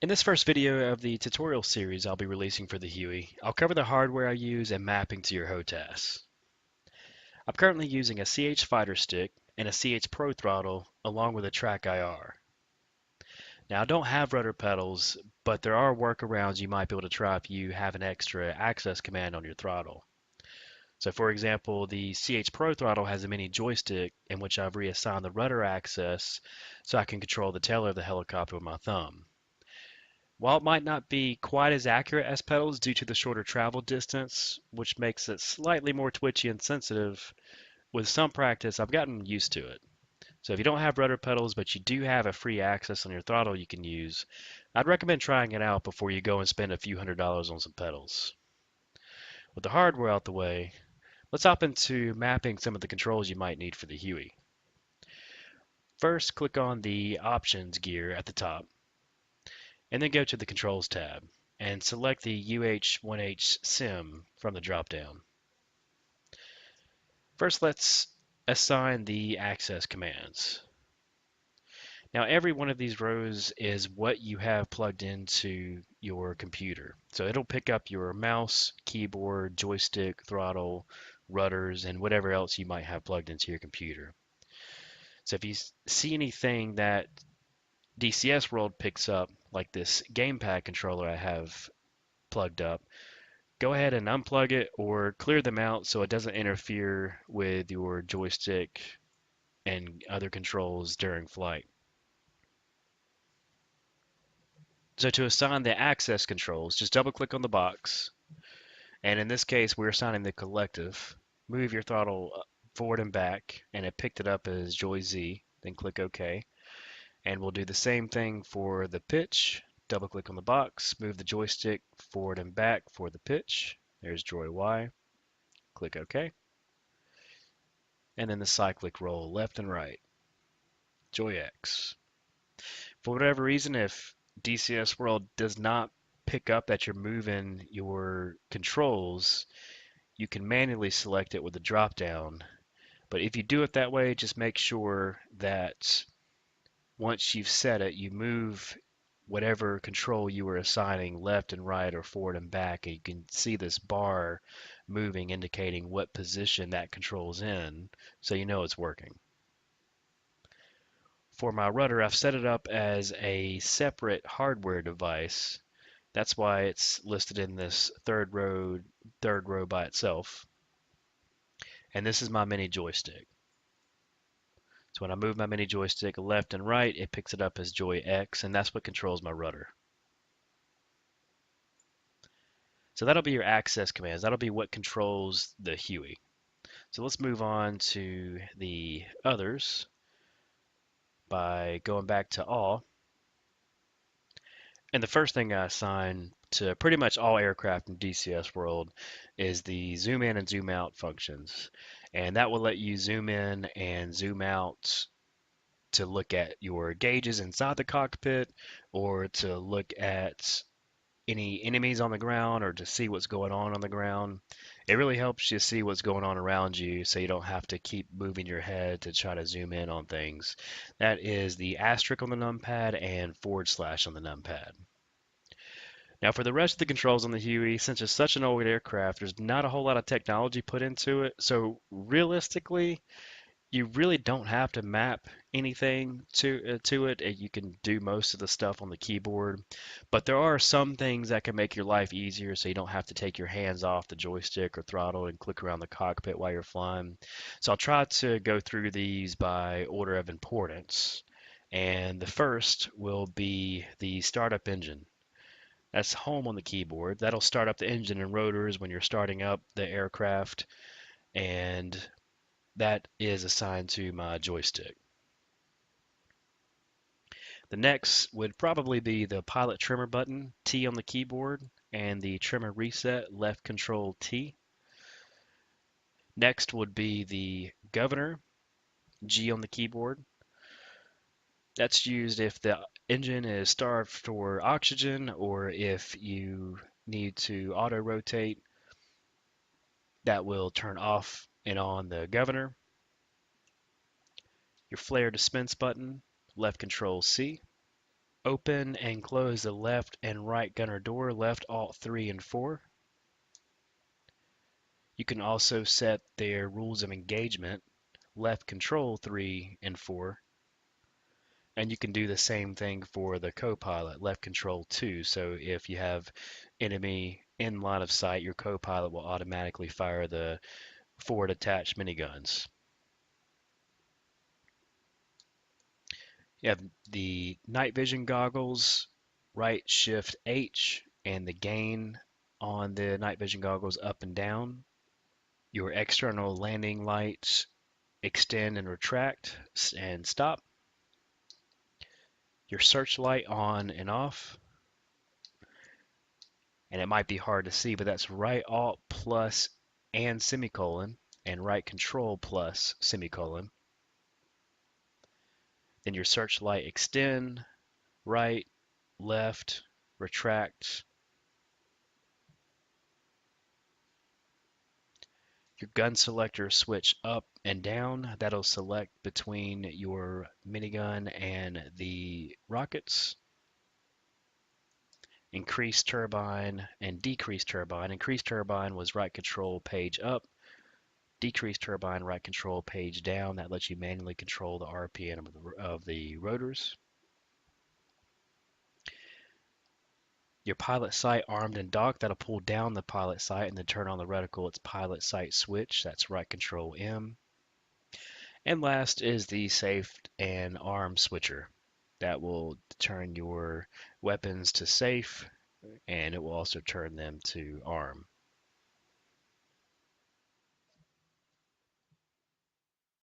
In this first video of the tutorial series I'll be releasing for the Huey, I'll cover the hardware I use and mapping to your HOTAS. I'm currently using a CH Fighter Stick and a CH Pro Throttle along with a Track IR. Now I don't have rudder pedals, but there are workarounds you might be able to try if you have an extra access command on your throttle. So for example, the CH Pro Throttle has a mini joystick in which I've reassigned the rudder access so I can control the tail of the helicopter with my thumb. While it might not be quite as accurate as pedals due to the shorter travel distance, which makes it slightly more twitchy and sensitive, with some practice I've gotten used to it. So if you don't have rudder pedals but you do have a free access on your throttle you can use, I'd recommend trying it out before you go and spend a few $100s on some pedals. With the hardware out the way, let's hop into mapping some of the controls you might need for the Huey. First, click on the Options gear at the top, and then go to the Controls tab and select the UH1H Sim from the dropdown. First, let's assign the access commands. Now, every one of these rows is what you have plugged into your computer. So it'll pick up your mouse, keyboard, joystick, throttle, rudders, and whatever else you might have plugged into your computer. So if you see anything that DCS World picks up, like this gamepad controller I have plugged up, go ahead and unplug it or clear them out so it doesn't interfere with your joystick and other controls during flight. So to assign the access controls, just double click on the box, and in this case we're assigning the collective. Move your throttle forward and back, and it picked it up as Joy Z, then click OK. And we'll do the same thing for the pitch. Double click on the box, move the joystick forward and back for the pitch. There's Joy Y, click OK. And then the cyclic roll left and right, Joy X. For whatever reason, if DCS World does not pick up that you're moving your controls, you can manually select it with a drop down. But if you do it that way, just make sure that once you've set it, you move whatever control you were assigning left and right or forward and back, and you can see this bar moving indicating what position that control's in, so you know it's working. For my rudder, I've set it up as a separate hardware device. That's why it's listed in this third row by itself. And this is my mini joystick. So when I move my mini joystick left and right, it picks it up as Joy X, and that's what controls my rudder. So that'll be your access commands. That'll be what controls the Huey. So let's move on to the others by going back to all. And the first thing I assign to pretty much all aircraft in DCS World is the zoom in and zoom out functions. And that will let you zoom in and zoom out to look at your gauges inside the cockpit or to look at any enemies on the ground or to see what's going on the ground. It really helps you see what's going on around you so you don't have to keep moving your head to try to zoom in on things. That is the asterisk on the numpad and forward slash on the numpad. Now for the rest of the controls on the Huey, since it's such an old aircraft, there's not a whole lot of technology put into it. So realistically, you really don't have to map anything to it. You can do most of the stuff on the keyboard, but there are some things that can make your life easier so you don't have to take your hands off the joystick or throttle and click around the cockpit while you're flying. So I'll try to go through these by order of importance. And the first will be the startup engine. That's home on the keyboard. That'll start up the engine and rotors when you're starting up the aircraft, and that is assigned to my joystick. The next would probably be the pilot trimmer button, T on the keyboard, and the trimmer reset, left control T. Next would be the governor, G on the keyboard. That's used if the engine is starved for oxygen or if you need to auto rotate. That will turn off and on the governor. Your flare dispense button, left control C. Open and close the left and right gunner door, left Alt 3 and 4. You can also set their rules of engagement, left Control 3 and 4. And you can do the same thing for the co-pilot, left Control 2. So if you have enemy in line of sight, your co-pilot will automatically fire the forward attached miniguns. You have the night vision goggles, right Shift H, and the gain on the night vision goggles up and down. Your external landing lights extend and retract and stop. Your searchlight on and off. And it might be hard to see, but that's right Alt plus and semicolon, and right Control plus semicolon. Then your searchlight extend, right, left, retract. Your gun selector switch up and down. That'll select between your minigun and the rockets. Increase turbine and decrease turbine. Increase turbine was right control page up. Decrease turbine, right control page down. That lets you manually control the RPM of the rotors. Your pilot sight armed and docked, that'll pull down the pilot sight and then turn on the reticle. It's pilot sight switch. That's right control M. And last is the safe and arm switcher. That will turn your weapons to safe, and it will also turn them to arm.